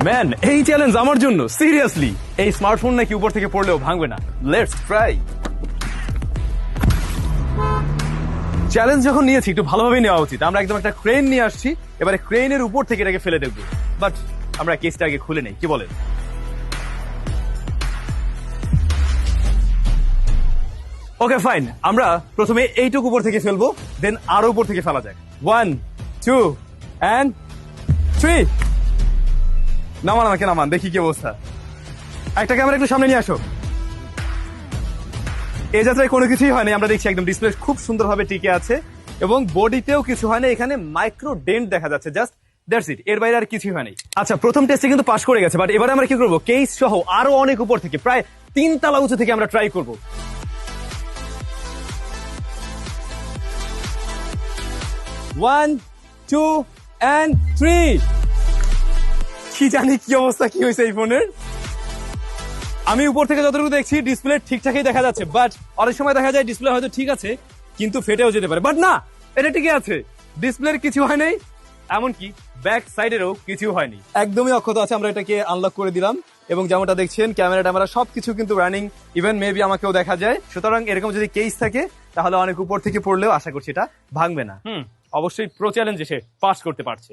Man, এই challenge আমার জন্য সিরিয়াসলি। এই স্মার্টফোন নাকি উপর থেকে পড়লেও ভাঙবে না। Let's try. চ্যালেঞ্জ যখন নিয়েছি একটু ভালোভাবে নেওয়া উচিত। আমরা একদম একটা ক্রেন নিয়ে আসছি, এবারে ক্রেনের উপর থেকে এটাকে ফেলে দেখবো। বাট আমরা কেসটা আগে খুলে নেই, কি বলেন? ওকে ফাইন, আমরা প্রথমে এইটুকু উপর থেকে ফেলবো, দেন আরো উপর থেকে ফেলা যায়। 1 2 and 3। নামান আমাকে, নামান, দেখি কি অবস্থা। একটা ক্যামেরা একটু সামনে নিয়ে আসো। এই যাত্রায় কোনো কিছুই হয়নি, আমরা দেখছি একদম ডিসপ্লে খুব সুন্দরভাবে টিকে আছে এবং বডিতেও কিছু হয় না। এখানে মাইক্রো ডেন্ট দেখা যাচ্ছে, জাস্ট দ্যাটস ইট, এর বাইরে আর কিছুই হয়নি। আচ্ছা, প্রথম টেস্টে কিন্তু পাস করে গেছে, বাট এবারে আমরা কি করবো, কেস সহ আরো অনেক উপর থেকে, প্রায় 3 তলা উঁচু থেকে আমরা ট্রাই করবো। 1 2 and 3। কি জানি কি অবস্থা, কি হয়েছে এই ফোনের। আমি উপর থেকে যতটুকু দেখছি ডিসপ্লে ঠিকঠাকই দেখা যাচ্ছে, বাট অনেক সময় দেখা যায় ডিসপ্লে হয়তো ঠিক আছে কিন্তু ফেটেও যেতে পারে। বাট না, এটা ঠিকই আছে, ডিসপ্লের কিছু হয় নাই, এমনকি ব্যাক সাইডেরও কিছু হয়নি, একদমই অক্ষত আছে। আমরা এটাকে আনলক করে দিলাম এবং যেমনটা দেখছেন ক্যামেরা ট্যামেরা সবকিছু কিন্তু রানিং, ইভেন মেবি আমাকেও দেখা যায়। সুতরাং এরকম যদি কেস থাকে তাহলে অনেক উপর থেকে পড়লেও আশা করছি এটা ভাঙবে না। অবশ্যই প্রো চ্যালেঞ্জ এসে পাস করতে পারছে।